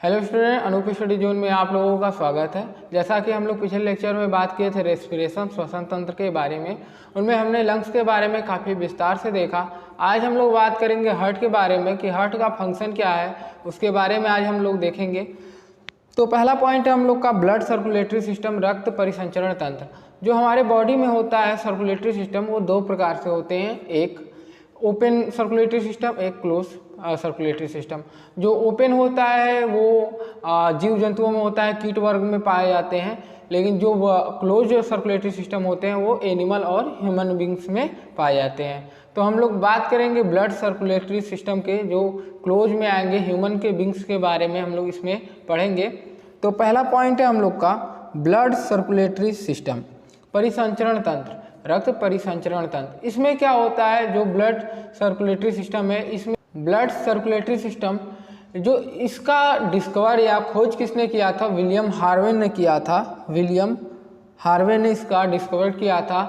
Hello student, Anoop study zone में आप लोगों का स्वागत है। जैसा कि हम लोग पिछले लेक्चर में बात किए थे रेस्पिरेशन श्वसन तंत्र के बारे में, उनमें हमने लंग्स के बारे में काफ़ी विस्तार से देखा। आज हम लोग बात करेंगे हार्ट के बारे में कि हार्ट का फंक्शन क्या है, उसके बारे में आज हम लोग देखेंगे। तो पहला पॉइंट है हम लोग का ब्लड सर्कुलेटरी सिस्टम, रक्त परिसंचरण तंत्र। जो हमारे बॉडी में होता है सर्कुलेटरी सिस्टम, वो दो प्रकार से होते हैं, एक ओपन सर्कुलेटरी सिस्टम, एक क्लोज सर्कुलेटरी सिस्टम। जो ओपन होता है वो जीव जंतुओं में होता है, कीट वर्ग में पाए जाते हैं, लेकिन जो क्लोज सर्कुलेटरी सिस्टम होते हैं वो एनिमल और ह्यूमन बींग्स में पाए जाते हैं। तो हम लोग बात करेंगे ब्लड सर्कुलेटरी सिस्टम के, जो क्लोज में आएंगे, ह्यूमन के बींग्स के बारे में हम लोग इसमें पढ़ेंगे। तो पहला पॉइंट है हम लोग का ब्लड सर्कुलेटरी सिस्टम, परिसंचरण तंत्र, रक्त परिसंचरण तंत्र। इसमें क्या होता है, जो ब्लड सर्कुलेटरी सिस्टम है, इसमें ब्लड सर्कुलेटरी सिस्टम जो इसका डिस्कवर या खोज किसने किया था, विलियम हार्वे ने किया था। विलियम हार्वे ने इसका डिस्कवर किया था।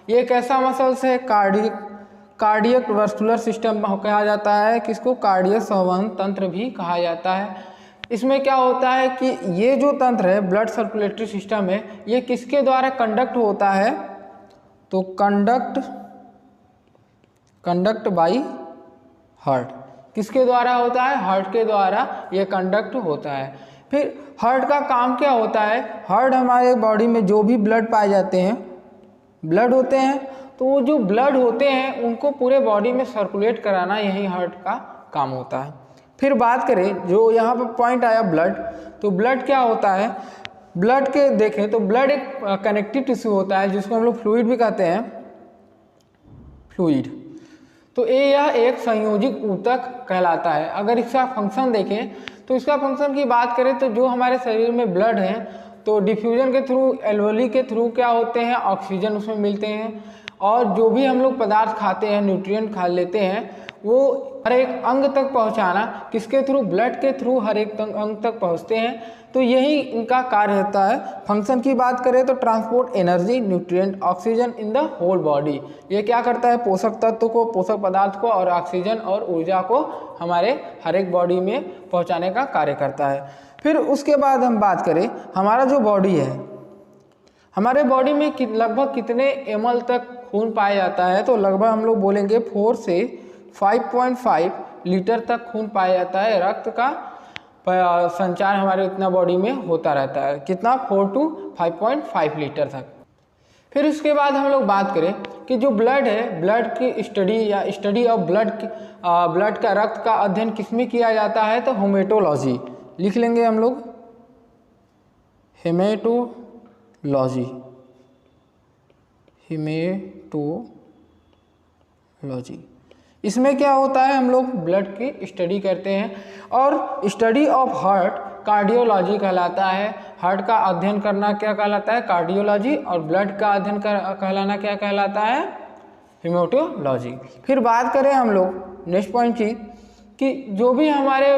ये एक ऐसा मसल्स है, कार्डियक वर्सुलर सिस्टम कहा जाता है, किसको कार्डियक संवहन तंत्र भी कहा जाता है। इसमें क्या होता है कि ये जो तंत्र है, ब्लड सर्कुलेटरी सिस्टम है, ये किसके द्वारा कंडक्ट होता है, तो कंडक्ट बाई हार्ट। किसके द्वारा होता है, हार्ट के द्वारा ये कंडक्ट होता है। फिर हार्ट का काम क्या होता है, हार्ट हमारे बॉडी में जो भी ब्लड पाए जाते हैं, ब्लड होते हैं, तो वो जो ब्लड होते हैं उनको पूरे बॉडी में सर्कुलेट कराना, यही हार्ट का काम होता है। फिर बात करें, जो यहाँ पर पॉइंट आया ब्लड, तो ब्लड क्या होता है, ब्लड के देखें तो ब्लड एक कनेक्टिव टिश्यू होता है, जिसको हम लोग फ्लूइड भी कहते हैं, फ्लूइड। तो यह एक संयोजित ऊतक कहलाता है। अगर इसका फंक्शन देखें तो इसका फंक्शन की बात करें तो जो हमारे शरीर में ब्लड है, तो डिफ्यूजन के थ्रू, एल्वेओली के थ्रू क्या होते हैं, ऑक्सीजन उसमें मिलते हैं, और जो भी हम लोग पदार्थ खाते हैं, न्यूट्रिएंट खा लेते हैं, वो हर एक अंग तक पहुंचाना, किसके थ्रू, ब्लड के थ्रू हर एक अंग तक पहुंचते हैं। तो यही इनका कार्य होता है। फंक्शन की बात करें तो transport energy, nutrient, oxygen in the whole body. ये क्या करता है, पोषक तत्व को, पोषक पदार्थ को और ऑक्सीजन और ऊर्जा को हमारे हर एक बॉडी में पहुंचाने का कार्य करता है। फिर उसके बाद हम बात करें, हमारा जो बॉडी है, हमारे बॉडी में लगभग कितने ml तक खून पाया जाता है, तो लगभग हम लोग बोलेंगे 4 से 5.5 लीटर तक खून पाया जाता है। रक्त का संचार हमारे इतना बॉडी में होता रहता है, कितना, 4 to 5.5 लीटर तक। फिर उसके बाद हम लोग बात करें कि जो ब्लड है, ब्लड की स्टडी या स्टडी ऑफ ब्लड का, रक्त का अध्ययन किसमें किया जाता है, तो हेमेटोलॉजी लिख लेंगे हम लोग, हेमेटोलॉजी। इसमें क्या होता है, हम लोग ब्लड की स्टडी करते हैं। और स्टडी ऑफ हार्ट कार्डियोलॉजी कहलाता है। हार्ट का अध्ययन करना क्या कहलाता है, कार्डियोलॉजी, और ब्लड का अध्ययन कहलाना क्या कहलाता है, हेमेटोलॉजी। फिर बात करें हम लोग नेक्स्ट पॉइंट की, कि जो भी हमारे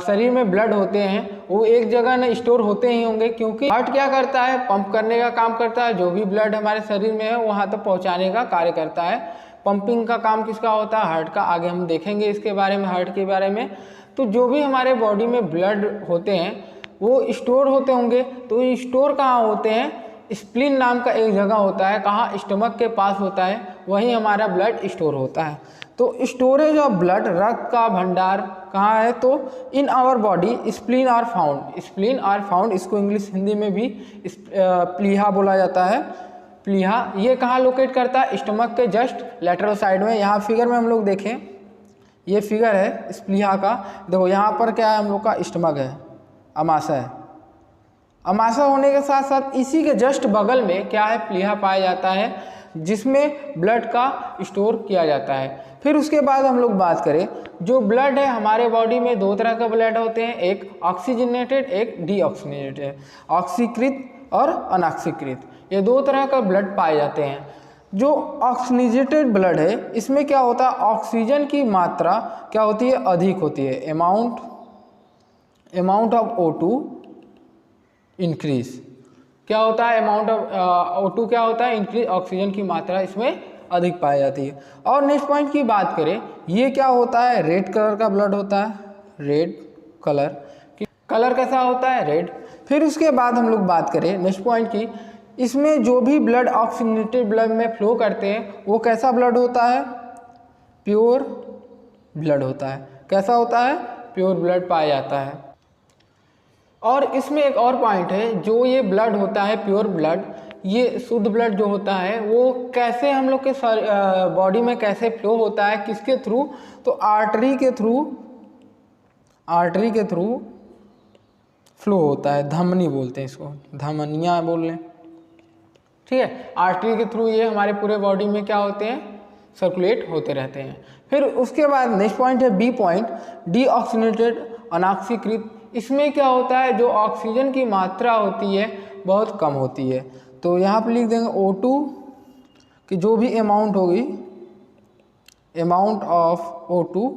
शरीर में ब्लड होते हैं वो एक जगह न स्टोर होते ही होंगे, क्योंकि हार्ट क्या करता है, पंप करने का काम करता है। जो भी ब्लड हमारे शरीर में है वहाँ तक पहुँचाने का कार्य करता है। पंपिंग का काम किसका होता है, हार्ट का। आगे हम देखेंगे इसके बारे में, हार्ट के बारे में। तो जो भी हमारे बॉडी में ब्लड होते हैं वो स्टोर होते होंगे, तो ये स्टोर कहाँ होते हैं, स्प्लीन नाम का एक जगह होता है, कहाँ, स्टमक के पास होता है, वहीं हमारा ब्लड स्टोर होता है। तो स्टोरेज ऑफ ब्लड, रक्त का भंडार कहाँ है, तो in our body spleen are found. Spleen are found, इसको इंग्लिश हिंदी में भी प्लीहा बोला जाता है, प्लीहा। ये कहाँ लोकेट करता है, स्टमक के जस्ट लेटरल साइड में। यहाँ फिगर में हम लोग देखें, ये फिगर है स्प्लीहा का। देखो यहाँ पर क्या है, हम लोग का स्टमक है, अमाशय है। अमाशय होने के साथ साथ इसी के जस्ट बगल में क्या है, प्लीहा पाया जाता है, जिसमें ब्लड का स्टोर किया जाता है। फिर उसके बाद हम लोग बात करें, जो ब्लड है हमारे बॉडी में दो तरह का ब्लड होते हैं, एक ऑक्सीजनेटेड, एक डीऑक्सीजनेटेड, ऑक्सीकृत और अनऑक्सीकृत। ये दो तरह का ब्लड पाए जाते हैं। जो ऑक्सीजनेटेड ब्लड है, इसमें क्या होता है, ऑक्सीजन की मात्रा क्या होती है, अधिक होती है, अमाउंट ऑफ O2 इंक्रीज। क्या होता है, अमाउंट ऑफ O2 क्या होता है, इंक्रीज, ऑक्सीजन की मात्रा इसमें अधिक पाई जाती है। और नेक्स्ट पॉइंट की बात करें, ये क्या होता है, रेड कलर का ब्लड होता है, रेड कलर। कलर कैसा होता है, रेड। फिर उसके बाद हम लोग बात करें नेक्स्ट पॉइंट की, इसमें जो भी ब्लड ऑक्सीजनेटेड ब्लड में फ्लो करते हैं वो कैसा ब्लड होता है, प्योर ब्लड होता है। कैसा होता है, प्योर ब्लड पाया जाता है। और इसमें एक और पॉइंट है, जो ये ब्लड होता है प्योर ब्लड, ये शुद्ध ब्लड जो होता है वो कैसे हम लोग के बॉडी में कैसे फ्लो होता है, किसके थ्रू, तो आर्टरी के थ्रू फ्लो होता है। धमनी बोलते हैं इसको, धमनियाँ बोल लें, ठीक है। आर्टरी के थ्रू ये हमारे पूरे बॉडी में क्या होते हैं, सर्कुलेट होते रहते हैं। फिर उसके बाद नेक्स्ट पॉइंट है बी पॉइंट, डीऑक्सीजनेटेड अनॉक्सीकृत। इसमें क्या होता है, जो ऑक्सीजन की मात्रा होती है बहुत कम होती है। तो यहाँ पे लिख देंगे O2 कि जो भी अमाउंट होगी, अमाउंट ऑफ O2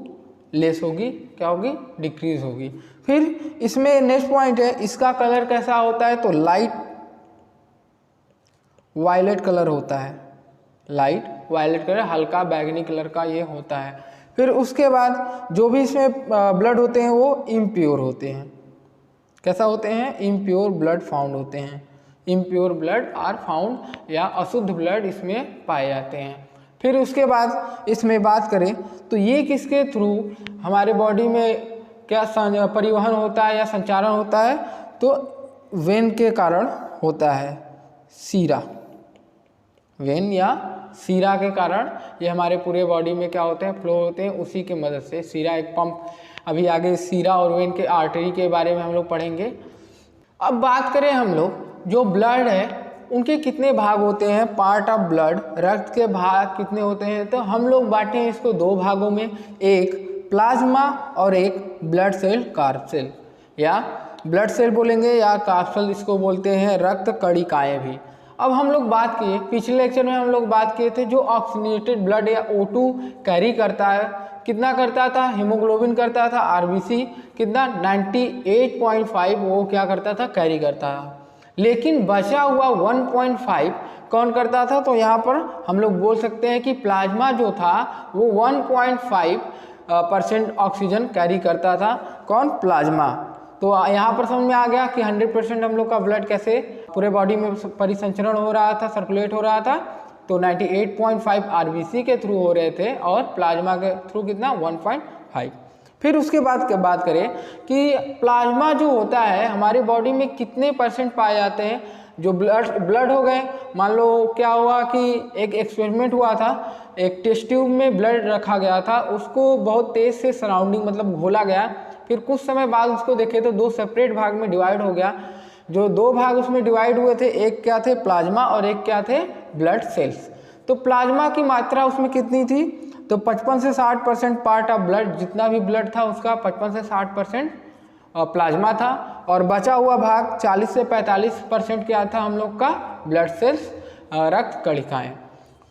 लेस होगी, क्या होगी, डिक्रीज होगी। फिर इसमें नेक्स्ट पॉइंट है, इसका कलर कैसा होता है, तो लाइट वायलेट कलर होता है, लाइट वायलेट कलर, हल्का बैगनी कलर का ये होता है। फिर उसके बाद जो भी इसमें ब्लड होते हैं वो इम्प्योर होते हैं। कैसा होते हैं, इम्प्योर ब्लड फाउंड होते हैं। इम्प्योर ब्लड आर फाउंड, या अशुद्ध ब्लड इसमें पाए जाते हैं। फिर उसके बाद इसमें बात करें तो ये किसके थ्रू हमारे बॉडी में क्या परिवहन होता है या संचारण होता है, तो वेन के कारण होता है, सीरा, वेन या सीरा के कारण ये हमारे पूरे बॉडी में क्या होते हैं, फ्लो होते हैं। उसी की मदद से सीरा एक पंप, अभी आगे सीरा और वेन के आर्टरी के बारे में हम लोग पढ़ेंगे। अब बात करें हम लोग, जो ब्लड है उनके कितने भाग होते हैं, पार्ट ऑफ ब्लड, रक्त के भाग कितने होते हैं, तो हम लोग बांटे हैं इसको दो भागों में, एक प्लाज्मा और एक ब्लड सेल कार्प सेल, या ब्लड सेल बोलेंगे या कार्प सेल इसको बोलते हैं, रक्त कणिकाएं भी। अब हम लोग बात किए, पिछले लेक्चर में हम लोग बात किए थे, जो ऑक्सीजनेटेड ब्लड या O2 कैरी करता है, कितना करता था, हीमोग्लोबिन करता था, आरबीसी कितना 98.5 वो क्या करता था, कैरी करता था। लेकिन बचा हुआ 1.5 कौन करता था, तो यहाँ पर हम लोग बोल सकते हैं कि प्लाज्मा जो था वो 1.5% ऑक्सीजन कैरी करता था। कौन, प्लाज्मा। तो यहाँ पर समझ में आ गया कि 100% हम लोग का ब्लड कैसे पूरे बॉडी में परिसंचरण हो रहा था, सर्कुलेट हो रहा था। तो 98.5 आरबीसी के थ्रू हो रहे थे और प्लाज्मा के थ्रू कितना, 1.5। फिर उसके बाद बात करें कि प्लाज्मा जो होता है हमारी बॉडी में कितने % पाए जाते हैं। जो ब्लड हो गए, मान लो क्या हुआ कि एक एक्सपेरिमेंट हुआ था, एक टेस्ट ट्यूब में ब्लड रखा गया था, उसको बहुत तेज़ से सराउंडिंग मतलब घोला गया। फिर कुछ समय बाद उसको देखे तो दो सेपरेट भाग में डिवाइड हो गया। जो दो भाग उसमें डिवाइड हुए थे, एक क्या थे, प्लाज्मा, और एक क्या थे, ब्लड सेल्स। तो प्लाज्मा की मात्रा उसमें कितनी थी, तो 55 से 60% पार्ट ऑफ ब्लड, जितना भी ब्लड था उसका 55 से 60% प्लाज्मा था, और बचा हुआ भाग 40 से 45% क्या था हम लोग का, ब्लड सेल्स, रक्त कणिकाएं।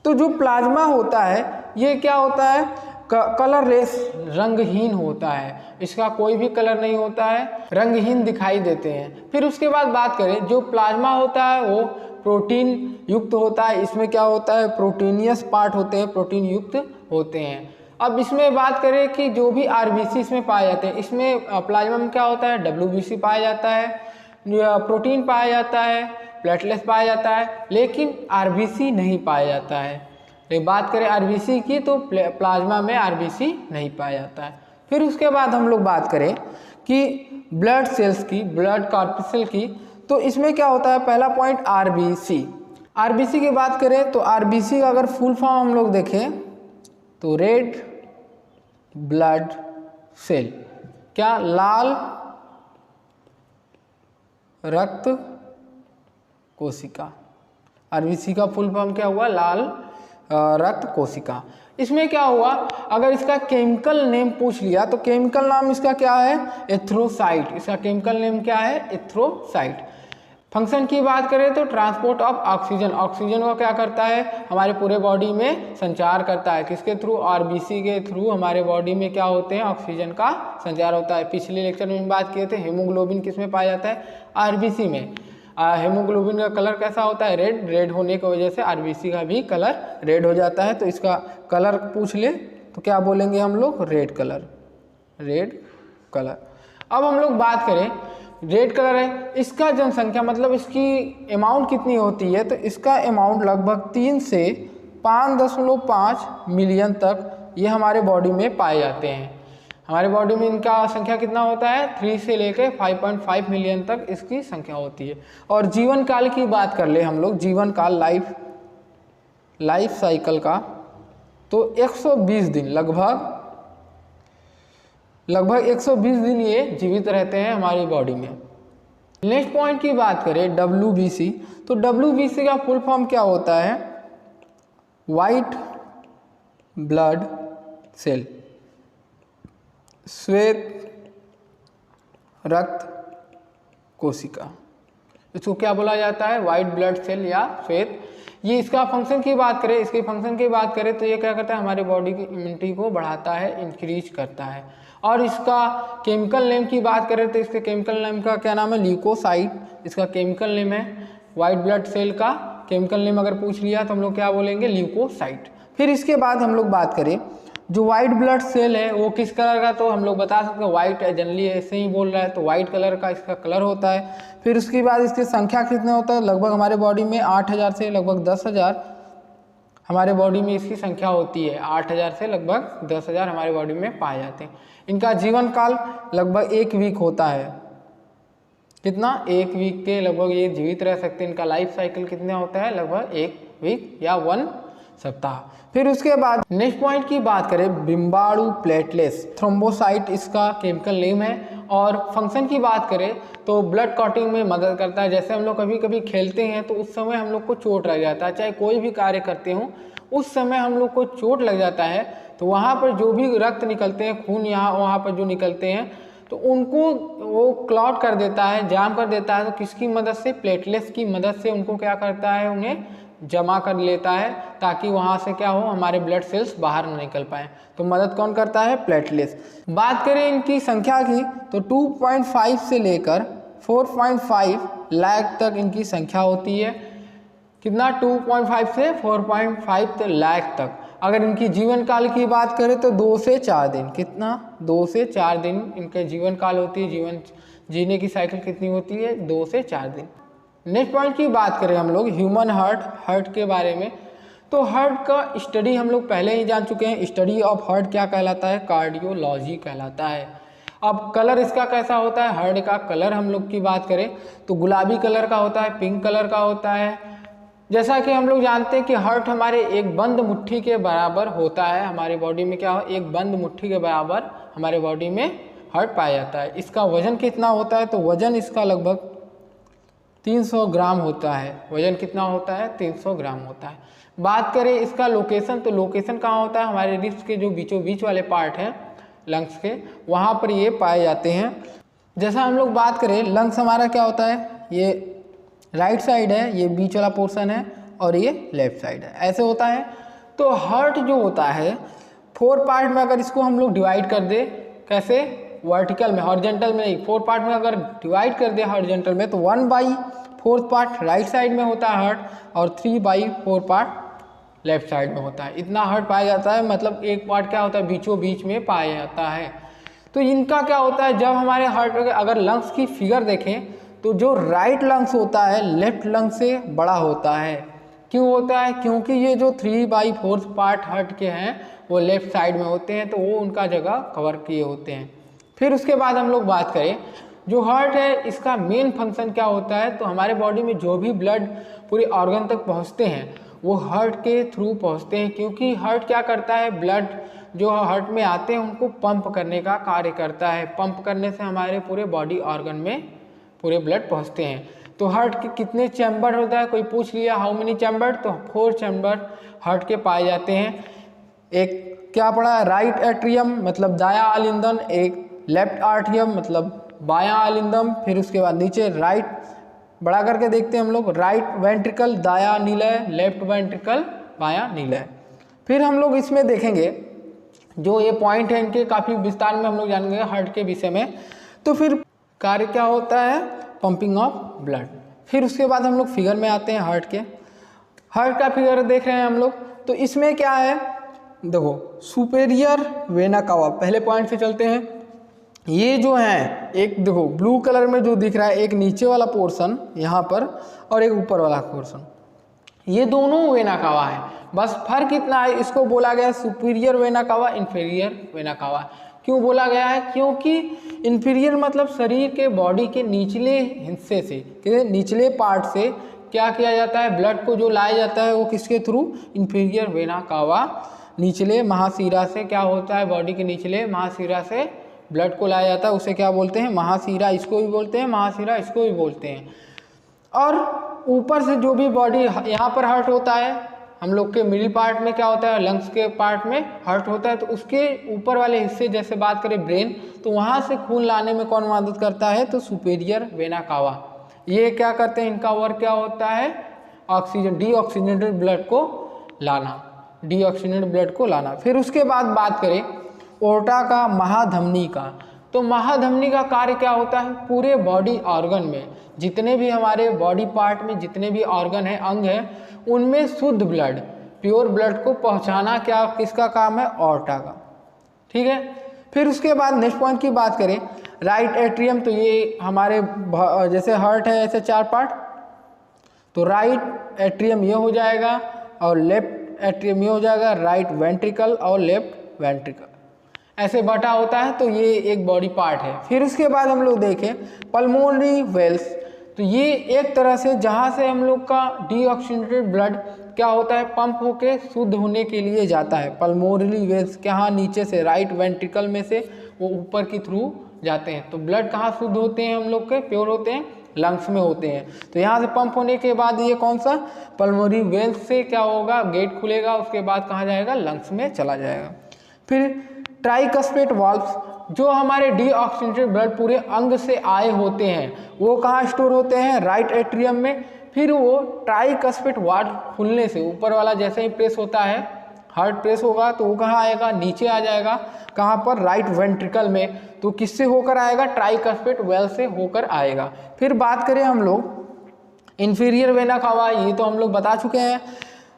तो जो प्लाज्मा होता है ये क्या होता है, कलरलेस, रंगहीन होता है, इसका कोई भी कलर नहीं होता है, रंगहीन दिखाई देते हैं। फिर उसके बाद बात करें, जो प्लाज्मा होता है वो प्रोटीन युक्त होता है। इसमें क्या होता है, प्रोटीनियस पार्ट होते हैं, प्रोटीन युक्त होते हैं। अब इसमें बात करें कि जो भी आरबीसी इसमें पाए जाते हैं, इसमें प्लाज्मा में क्या होता है, डब्ल्यूबीसी पाया जाता है, प्रोटीन पाया जाता है, प्लेटलेट्स पाया जाता है, लेकिन आरबीसी नहीं पाया जाता है। तो बात करें आरबीसी की तो प्लाज्मा में आरबीसी नहीं पाया जाता है। फिर उसके बाद हम लोग बात करें कि ब्लड सेल्स की, ब्लड कॉर्पस्कल की, तो इसमें क्या होता है, पहला पॉइंट आरबीसी। आरबीसी की बात करें तो आरबीसी का अगर फुल फॉर्म हम लोग देखें तो रेड ब्लड सेल, क्या, लाल रक्त कोशिका। आरबीसी का फुल फॉर्म क्या हुआ, लाल रक्त कोशिका। इसमें क्या हुआ, अगर इसका केमिकल नेम पूछ लिया तो केमिकल नाम इसका क्या है, एथ्रोसाइट। इसका केमिकल नेम क्या है, एथ्रोसाइट। फंक्शन की बात करें तो ट्रांसपोर्ट ऑफ ऑक्सीजन, ऑक्सीजन को क्या करता है, हमारे पूरे बॉडी में संचार करता है, किसके थ्रू, आरबीसी के थ्रू हमारे बॉडी में क्या होते हैं, ऑक्सीजन का संचार होता है। पिछले लेक्चर में बात किए थे, हीमोग्लोबिन किस में पाया जाता है, आरबीसी में। हीमोग्लोबिन का कलर कैसा होता है, रेड। रेड होने की वजह से आरबीसी का भी कलर रेड हो जाता है। तो इसका कलर पूछ ले तो क्या बोलेंगे हम लोग, रेड कलर, रेड कलर। अब हम लोग बात करें रेड कलर है, इसका जनसंख्या मतलब इसकी अमाउंट कितनी होती है, तो इसका अमाउंट लगभग 3 से 5.5 मिलियन तक ये हमारे बॉडी में पाए जाते हैं। हमारे बॉडी में इनका संख्या कितना होता है, 3 से लेकर 5.5 मिलियन तक इसकी संख्या होती है। और जीवन काल की बात कर ले हम लोग, जीवन काल लाइफ साइकिल का, तो 120 दिन लगभग 120 दिन ये जीवित रहते हैं हमारी बॉडी में। नेक्स्ट पॉइंट की बात करें WBC, तो WBC का फुल फॉर्म क्या होता है, वाइट ब्लड सेल, श्वेत रक्त कोशिका, इसको क्या बोला जाता है, वाइट ब्लड सेल या श्वेत। ये इसका फंक्शन की बात करें, इसके फंक्शन की बात करें तो ये क्या करता है, हमारे बॉडी की इम्यूनिटी को बढ़ाता है, इंक्रीज करता है। और इसका केमिकल नेम की बात करें तो इसके केमिकल नेम का क्या नाम है, ल्यूकोसाइट, इसका केमिकल नेम है। वाइट ब्लड सेल का केमिकल नेम अगर पूछ लिया तो हम लोग क्या बोलेंगे, ल्यूकोसाइट। फिर इसके बाद हम लोग बात करें जो वाइट ब्लड सेल है वो किस कलर का, तो हम लोग बता सकते हैं वाइट है, जनरली ऐसे ही बोल रहा है तो वाइट कलर का इसका कलर होता है। फिर उसके बाद इसकी संख्या कितने होता है, लगभग हमारे बॉडी में 8000 से लगभग 10,000 हमारे बॉडी में इसकी संख्या होती है। 8000 से लगभग 10,000 हमारे बॉडी में पाए जाते हैं। इनका जीवन काल लगभग 1 वीक होता है। कितना, 1 वीक के लगभग ये जीवित रह सकते हैं। इनका लाइफ साइकिल कितना होता है, लगभग 1 वीक या 1 सप्ताह। फिर उसके बाद नेक्स्ट पॉइंट की बात करें, बिम्बाणु प्लेटलेट्स, थ्रोम्बोसाइट इसका केमिकल नेम है। और फंक्शन की बात करें तो ब्लड क्लॉटिंग में मदद करता है। जैसे हम लोग कभी कभी खेलते हैं तो उस समय हम लोग को चोट लग जाता है, चाहे कोई भी कार्य करते हो उस समय हम लोग को चोट लग जाता है, तो वहाँ पर जो भी रक्त निकलते हैं, खून यहाँ वहाँ पर जो निकलते हैं, तो उनको वो क्लॉट कर देता है, जाम कर देता है। तो किसकी मदद से, प्लेटलेट्स की मदद से उनको क्या करता है, उन्हें जमा कर लेता है, ताकि वहाँ से क्या हो, हमारे ब्लड सेल्स बाहर न निकल पाए। तो मदद कौन करता है, प्लेटलेट्स। बात करें इनकी संख्या की तो 2.5 से लेकर 4.5 लाख तक इनकी संख्या होती है। कितना, 2.5 से 4.5 लाख तक। अगर इनकी जीवन काल की बात करें तो 2 से 4 दिन। कितना, 2 से 4 दिन इनके जीवन काल होती है। जीवन जीने की साइकिल कितनी होती है, 2 से 4 दिन। नेक्स्ट पॉइंट की बात करें हम लोग ह्यूमन हार्ट के बारे में, तो हार्ट का स्टडी हम लोग पहले ही जान चुके हैं। स्टडी ऑफ हार्ट क्या कहलाता है, कार्डियोलॉजी कहलाता है। अब कलर इसका कैसा होता है, हार्ट का कलर हम लोग की बात करें तो गुलाबी कलर का होता है, पिंक कलर का होता है। जैसा कि हम लोग जानते हैं कि हार्ट हमारे एक बंद मुट्ठी के बराबर होता है। हमारी बॉडी में क्या हो, एक बंद मुट्ठी के बराबर हमारे बॉडी में हार्ट पाया जाता है। इसका वजन कितना होता है, तो वजन इसका लगभग 300 ग्राम होता है। वजन कितना होता है, 300 ग्राम होता है। बात करें इसका लोकेशन, तो लोकेशन कहाँ होता है, हमारे रिब्स के जो बीचों बीच वाले पार्ट हैं लंग्स के, वहाँ पर ये पाए जाते हैं। जैसा हम लोग बात करें लंग्स हमारा क्या होता है, ये राइट साइड है, ये बीच वाला पोर्शन है, और ये लेफ्ट साइड है, ऐसे होता है। तो हार्ट जो होता है 4 पार्ट में अगर इसको हम लोग डिवाइड कर दे, कैसे, वर्टिकल में, हॉरिजॉन्टल में नहीं, 4 पार्ट में अगर डिवाइड कर दे हॉरिजॉन्टल में, तो 1/4 पार्ट राइट साइड में होता है हार्ट, और 3/4 पार्ट लेफ्ट साइड में होता है। इतना हार्ट पाया जाता है, मतलब एक पार्ट क्या होता है, बीचों बीच में पाया जाता है। तो इनका क्या होता है, जब हमारे हार्ट अगर लंग्स की फिगर देखें तो जो राइट लंग्स होता है लेफ्ट लंग्स से बड़ा होता है। क्यों होता है, क्योंकि ये जो 3/4 पार्ट हार्ट के हैं वो लेफ्ट साइड में होते हैं, तो वो उनका जगह कवर किए होते हैं। फिर उसके बाद हम लोग बात करें जो हार्ट है इसका मेन फंक्शन क्या होता है, तो हमारे बॉडी में जो भी ब्लड पूरे ऑर्गन तक पहुंचते हैं वो हार्ट के थ्रू पहुंचते हैं। क्योंकि हार्ट क्या करता है, ब्लड जो हार्ट में आते हैं उनको पंप करने का कार्य करता है। पंप करने से हमारे पूरे बॉडी ऑर्गन में पूरे ब्लड पहुंचते हैं। तो हार्ट के कितने चैम्बर होता है, कोई पूछ लिया हाउ मेनी चैम्बर, तो 4 चैम्बर हार्ट के पाए जाते हैं। एक क्या पड़ा, राइट एट्रियम मतलब दायां आलिंदन, एक लेफ्ट आर्टियम मतलब बायां आलिंदम। फिर उसके बाद नीचे राइट, बड़ा करके देखते हैं हम लोग, राइट वेंट्रिकल दायां निलय, लेफ्ट वेंट्रिकल बायां निलय। फिर हम लोग इसमें देखेंगे जो ये पॉइंट है इनके काफ़ी विस्तार में हम लोग जानेंगे हार्ट के विषय में। तो फिर कार्य क्या होता है, पंपिंग ऑफ ब्लड। फिर उसके बाद हम लोग फिगर में आते हैं हार्ट के। हार्ट का फिगर देख रहे हैं हम लोग, तो इसमें क्या है, देखो सुपेरियर वेना कावा, पहले पॉइंट से चलते हैं। ये जो है एक देखो ब्लू कलर में जो दिख रहा है, एक नीचे वाला पोर्शन यहाँ पर और एक ऊपर वाला पोर्शन, ये दोनों वेना कावा है। बस फर्क इतना है, इसको बोला गया superior vena cava, inferior vena cava. क्यों बोला गया है? क्योंकि इन्फीरियर मतलब शरीर के बॉडी के निचले हिस्से से, निचले पार्ट से क्या किया जाता है, ब्लड को जो लाया जाता है वो किसके थ्रू, इन्फीरियर वेना कावा, निचले महाशिरा से क्या होता है, बॉडी के निचले महाशिरा से ब्लड को लाया जाता है, उसे क्या बोलते हैं, महाशिरा। इसको भी बोलते हैं महाशिरा, इसको भी बोलते हैं। और ऊपर से जो भी बॉडी यहाँ पर हार्ट होता है, हम लोग के मिडिल पार्ट में क्या होता है, लंग्स के पार्ट में हार्ट होता है, तो उसके ऊपर वाले हिस्से जैसे बात करें ब्रेन, तो वहाँ से खून लाने में कौन मदद करता है, तो सुपीरियर वेना कावा। ये क्या करते हैं, इनका वर्क क्या होता है, ऑक्सीजन, डीऑक्सीजनेटेड ब्लड को लाना, डीऑक्सीजनेटेड ब्लड को लाना। फिर उसके बाद बात करें ओर्टा का, महाधमनी का, तो महाधमनी का कार्य क्या होता है, पूरे बॉडी ऑर्गन में जितने भी हमारे बॉडी पार्ट में जितने भी ऑर्गन है, अंग है, उनमें शुद्ध ब्लड, प्योर ब्लड को पहुंचाना क्या किसका काम है, ओर्टा का। ठीक है। फिर उसके बाद नेक्स्ट पॉइंट की बात करें, राइट एट्रियम, तो ये हमारे जैसे हार्ट है ऐसे 4 पार्ट, तो राइट एट्रियम ये हो जाएगा और लेफ्ट एट्रियम ये हो जाएगा, राइट वेंट्रिकल और लेफ्ट वेंट्रिकल ऐसे बटा होता है, तो ये एक बॉडी पार्ट है। फिर उसके बाद हम लोग देखें पल्मोनरी वेल्स, तो ये एक तरह से जहाँ से हम लोग का डीऑक्सीजनेटेड ब्लड क्या होता है, पंप होके शुद्ध होने के लिए जाता है। पल्मोनरी वेल्स कहाँ, नीचे से राइट वेंट्रिकल में से वो ऊपर की थ्रू जाते हैं। तो ब्लड कहाँ शुद्ध होते हैं हम लोग के, प्योर होते हैं, लंग्स में होते हैं। तो यहाँ से पंप होने के बाद ये कौन सा, पल्मोनरी वेल्स से क्या होगा, गेट खुलेगा, उसके बाद कहाँ जाएगा, लंग्स में चला जाएगा। फिर ट्राइकस्पेट वाल्व्स, जो हमारे डीऑक्सीजनेटेड ब्लड पूरे अंग से आए होते हैं, वो कहाँ स्टोर होते हैं, राइट एट्रियम में। फिर वो ट्राइकस्पेट वाल्व खुलने से ऊपर वाला जैसे ही प्रेस होता है, हार्ट प्रेस होगा, तो वो कहाँ आएगा, नीचे आ जाएगा, कहाँ पर, राइट वेंट्रिकल में। तो किससे होकर आएगा, ट्राइकस्पेट वेल से होकर आएगा। फिर बात करें हम लोग इन्फीरियर वेना कावा, ये तो हम लोग बता चुके हैं।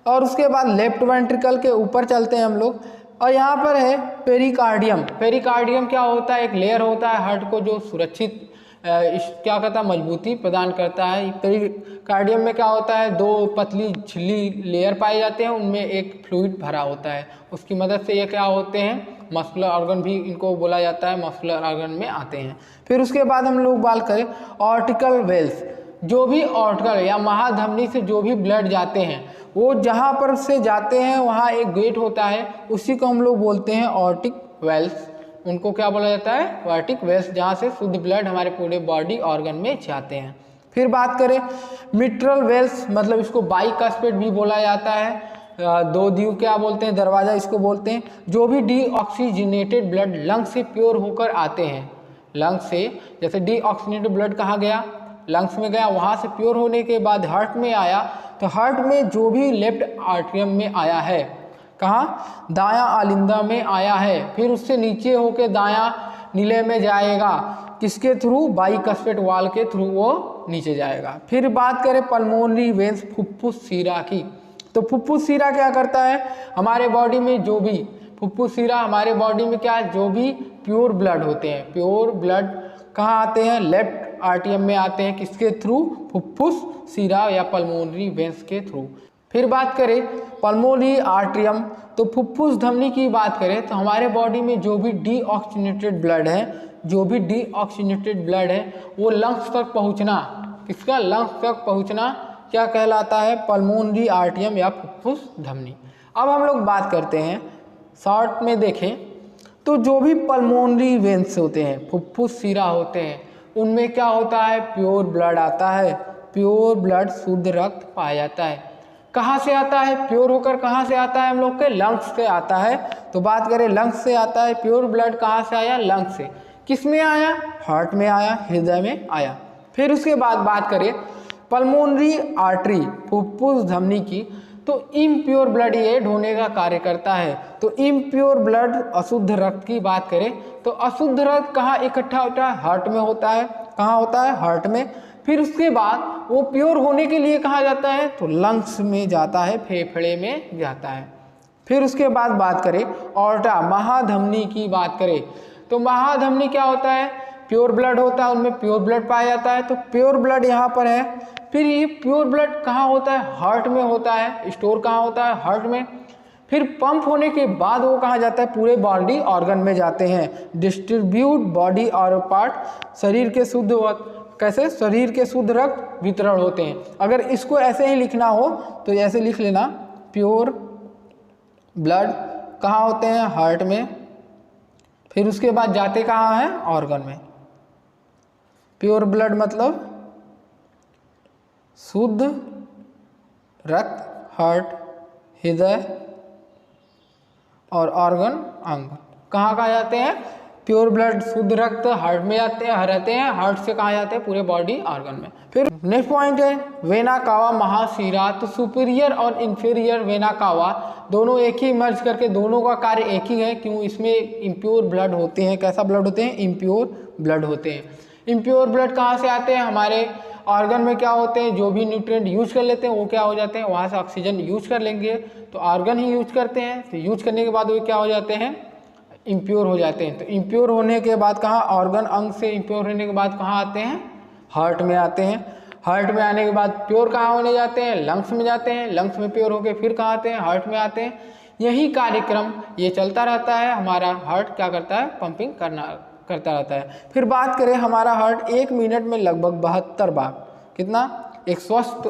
और उसके बाद लेफ्ट वेंट्रिकल के ऊपर चलते हैं हम लोग, और यहाँ पर है पेरिकार्डियम। पेरिकार्डियम क्या होता है, एक लेयर होता है हार्ट को जो सुरक्षित क्या करता है, मजबूती प्रदान करता है। पेरिकार्डियम में क्या होता है, 2 पतली झिल्ली लेयर पाए जाते हैं, उनमें एक फ्लूइड भरा होता है, उसकी मदद से ये क्या होते हैं, मस्कुलर ऑर्गन भी इनको बोला जाता है, मस्कुलर ऑर्गन में आते हैं। फिर उसके बाद हम लोग बात करें ऑर्टिकल वेल्स, जो भी ऑर्टिकल या महाधमनी से जो भी ब्लड जाते हैं, वो जहाँ पर से जाते हैं वहाँ एक गेट होता है, उसी को हम लोग बोलते हैं ऑर्टिक वेल्स। उनको क्या बोला जाता है, ऑर्टिक वेल्स, जहाँ से शुद्ध ब्लड हमारे पूरे बॉडी ऑर्गन में जाते हैं। फिर बात करें मिट्रल वेल्स, मतलब इसको बाइकस्पेट भी बोला जाता है, 2 दीव क्या बोलते हैं, दरवाज़ा इसको बोलते हैं। जो भी डीऑक्सीजनेटेड ब्लड लंग्स से प्योर होकर आते हैं, लंग्स से जैसे डीऑक्सीजनेटेड ब्लड कहाँ गया, लंग्स में गया, वहाँ से प्योर होने के बाद हार्ट में आया, तो हार्ट में जो भी लेफ्ट आर्टरियम में आया है, कहाँ, दायां आलिंदा में आया है, फिर उससे नीचे होके दायां नीले में जाएगा, किसके थ्रू, बाइकस्पेट वाल के थ्रू वो नीचे जाएगा। फिर बात करें पल्मोनरी वेन्स, फुफ्फुस शिरा की, तो फुफ्फुस शिरा क्या करता है, हमारे बॉडी में जो भी फुफ्फुस शिरा, हमारे बॉडी में क्या है, जो भी प्योर ब्लड होते हैं, प्योर ब्लड कहाँ आते हैं, लेफ्ट आर्टरियम में आते हैं, किसके थ्रू, फुफ्फुस शिरा या पल्मोनरी वेन्स के थ्रू। फिर बात करें पल्मोनरी आर्टरियम, तो फुफ्फुस धमनी की बात करें तो हमारे बॉडी में जो भी डीऑक्सीजनेटेड ब्लड है, जो भी डीऑक्सीजनेटेड ब्लड है, वो लंग्स तक पहुंचना, किसका, लंग्स तक पहुंचना क्या कहलाता है, पल्मोनरी आर्टरियम या फुफ्फुस धमनी। अब हम लोग बात करते हैं शॉर्ट में देखें तो जो भी पल्मोनरी वेन्स होते हैं, फुफ्फुस शिरा होते हैं, उनमें क्या होता है, प्योर ब्लड आता है, प्योर ब्लड शुद्ध रक्त पाया जाता है। कहाँ से आता है, प्योर होकर कहाँ से आता है, हम लोग के लंग्स से आता है। तो बात करें लंग्स से आता है, प्योर ब्लड कहाँ से आया, लंग्स से। किस में आया, हार्ट में आया, हृदय में आया। फिर उसके बाद बात करें पल्मोनरी आर्टरी, फुफ्फुस धमनी की, तो इम्प्योर ब्लड ये ढोने का कार्य करता है। तो इम्प्योर ब्लड, अशुद्ध रक्त की बात करें तो अशुद्ध रक्त कहाँ इकट्ठा होता है, हार्ट में होता है। कहाँ होता है, हार्ट में। फिर उसके बाद वो प्योर होने के लिए कहाँ जाता है, तो लंग्स में जाता है, फेफड़े में जाता है। फिर उसके बाद बात करें ऑर्टा, महाधमनी की बात करें तो महाधमनी क्या होता है, प्योर ब्लड होता है, उनमें प्योर ब्लड पाया जाता है। तो प्योर ब्लड यहाँ पर है। फिर ये प्योर ब्लड कहाँ होता है, हार्ट में होता है। स्टोर कहाँ होता है, हार्ट में। फिर पंप होने के बाद वो कहाँ जाता है, पूरे बॉडी ऑर्गन में जाते हैं। डिस्ट्रीब्यूट बॉडी और पार्ट, शरीर के शुद्ध कैसे, शरीर के शुद्ध रक्त वितरण होते हैं। अगर इसको ऐसे ही लिखना हो तो ऐसे लिख लेना, प्योर ब्लड कहाँ होते हैं, हार्ट में। फिर उसके बाद जाते कहाँ हैं, ऑर्गन में। प्योर ब्लड मतलब शुद्ध रक्त, हार्ट, हृदय और ऑर्गन, अंग कहाँ कहाँ जाते हैं, प्योर ब्लड शुद्ध रक्त हार्ट में रहते हैं, हार्ट से कहाँ जाते हैं, पूरे बॉडी ऑर्गन में। फिर नेक्स्ट पॉइंट है वेना कावा महाशिरा। तो सुपीरियर और इंफीरियर वेना कावा दोनों एक ही मर्ज करके, दोनों का कार्य एक ही है। क्यों, इसमें इम्प्योर ब्लड होते हैं। कैसा ब्लड होते हैं, इम्प्योर ब्लड होते हैं। इम्प्योर ब्लड कहाँ से आते हैं, हमारे ऑर्गन में क्या होते हैं, जो भी न्यूट्रिएंट यूज कर लेते हैं वो क्या हो जाते हैं, वहाँ से ऑक्सीजन यूज कर लेंगे तो ऑर्गन ही यूज करते हैं। तो यूज करने के बाद वो क्या हो जाते हैं, इम्प्योर हो जाते हैं। तो इम्प्योर होने के बाद कहाँ, ऑर्गन अंग से इम्प्योर होने के बाद कहाँ आते हैं, हार्ट में आते हैं। हार्ट में आने के बाद प्योर कहाँ होने जाते हैं, लंग्स में जाते हैं। लंग्स में प्योर होके फिर कहाँ आते हैं, हार्ट में आते हैं। यही कार्यक्रम ये चलता रहता है। हमारा हार्ट क्या करता है, पंपिंग करता रहता है। फिर बात करें, हमारा हार्ट 1 मिनट में लगभग 72 बार, कितना, एक स्वस्थ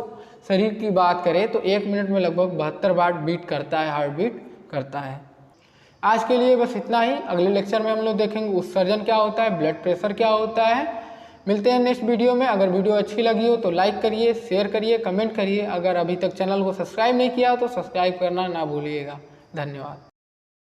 शरीर की बात करें तो 1 मिनट में लगभग 72 बार बीट करता है, हार्ट बीट करता है। आज के लिए बस इतना ही। अगले लेक्चर में हम लोग देखेंगे उत्सर्जन क्या होता है, ब्लड प्रेशर क्या होता है। मिलते हैं नेक्स्ट वीडियो में। अगर वीडियो अच्छी लगी हो तो लाइक करिए, शेयर करिए, कमेंट करिए। अगर अभी तक चैनल को सब्सक्राइब नहीं किया हो तो सब्सक्राइब करना ना भूलिएगा। धन्यवाद।